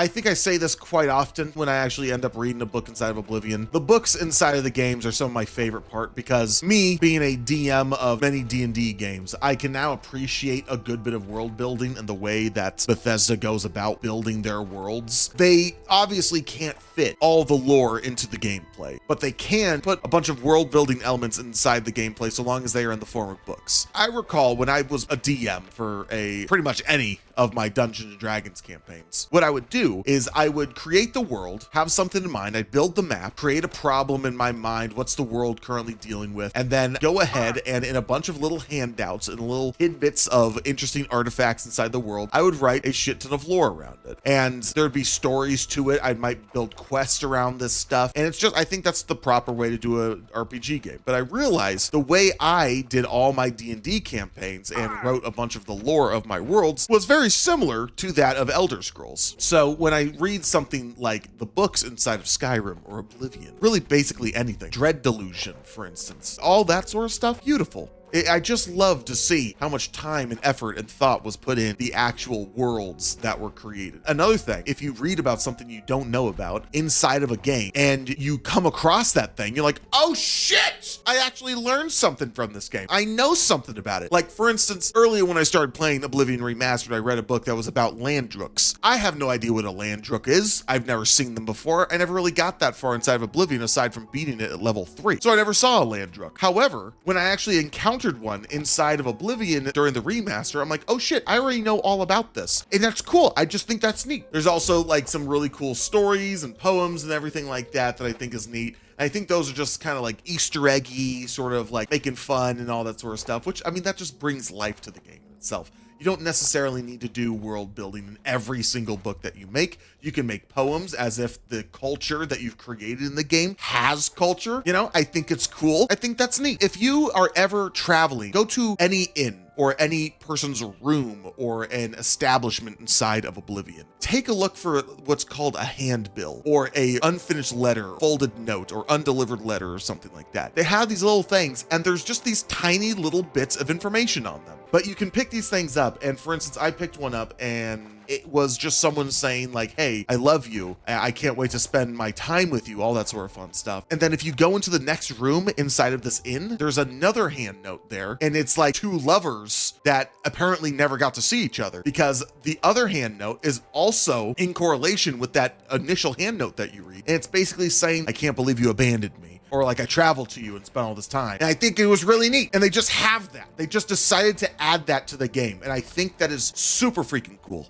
I think I say this quite often when I actually end up reading a book inside of Oblivion. The books inside of the games are some of my favorite part, because me being a DM of many D&D games, I can now appreciate a good bit of world building and the way that Bethesda goes about building their worlds. They obviously can't fit all the lore into the gameplay, but they can put a bunch of world building elements inside the gameplay so long as they are in the form of books. I recall when I was a DM for pretty much any of my Dungeons and Dragons campaigns, what I would do is I would create the world, have something in mind, I'd build the map, create a problem in my mind, what's the world currently dealing with, and then go ahead and in a bunch of little handouts and little tidbits of interesting artifacts inside the world, I would write a shit ton of lore around it. And there'd be stories to it. I might build quests around this stuff. And it's just, I think that's the proper way to do a RPG game. But I realized the way I did all my D&D campaigns and wrote a bunch of the lore of my worlds was very similar to that of Elder Scrolls. So when I read something like the books inside of Skyrim or Oblivion, really basically anything, Dread Delusion, for instance, all that sort of stuff, beautiful. I just love to see how much time and effort and thought was put in the actual worlds that were created. Another thing, if you read about something you don't know about inside of a game and you come across that thing, you're like, oh shit, I actually learned something from this game. I know something about it. Like, for instance, earlier when I started playing Oblivion Remastered, I read a book that was about Landrooks. I have no idea what a Landrook is. I've never seen them before. I never really got that far inside of Oblivion aside from beating it at level 3. So I never saw a Landrook. However, when I actually encountered one inside of Oblivion during the remaster, I'm like, oh shit, I already know all about this. And that's cool. I just think that's neat. There's also like some really cool stories and poems and everything like that I think is neat. I think those are just kind of like Easter eggy, sort of like making fun and all that sort of stuff, which, I mean, that just brings life to the game itself. You don't necessarily need to do world building in every single book that you make. You can make poems as if the culture that you've created in the game has culture. You know, I think it's cool. I think that's neat. If you are ever traveling, go to any inn or any person's room or an establishment inside of Oblivion. Take a look for what's called a handbill or a unfinished letter, folded note, or undelivered letter or something like that. They have these little things and there's just these tiny little bits of information on them. But you can pick these things up. And for instance, I picked one up and it was just someone saying like, hey, I love you. I can't wait to spend my time with you, all that sort of fun stuff. And then if you go into the next room inside of this inn, there's another hand note there. And it's like two lovers that apparently never got to see each other, because the other hand note is also in correlation with that initial hand note that you read. And it's basically saying, I can't believe you abandoned me. Or like, I traveled to you and spent all this time. And I think it was really neat. And they just have that. They just decided to add that to the game. And I think that is super freaking cool.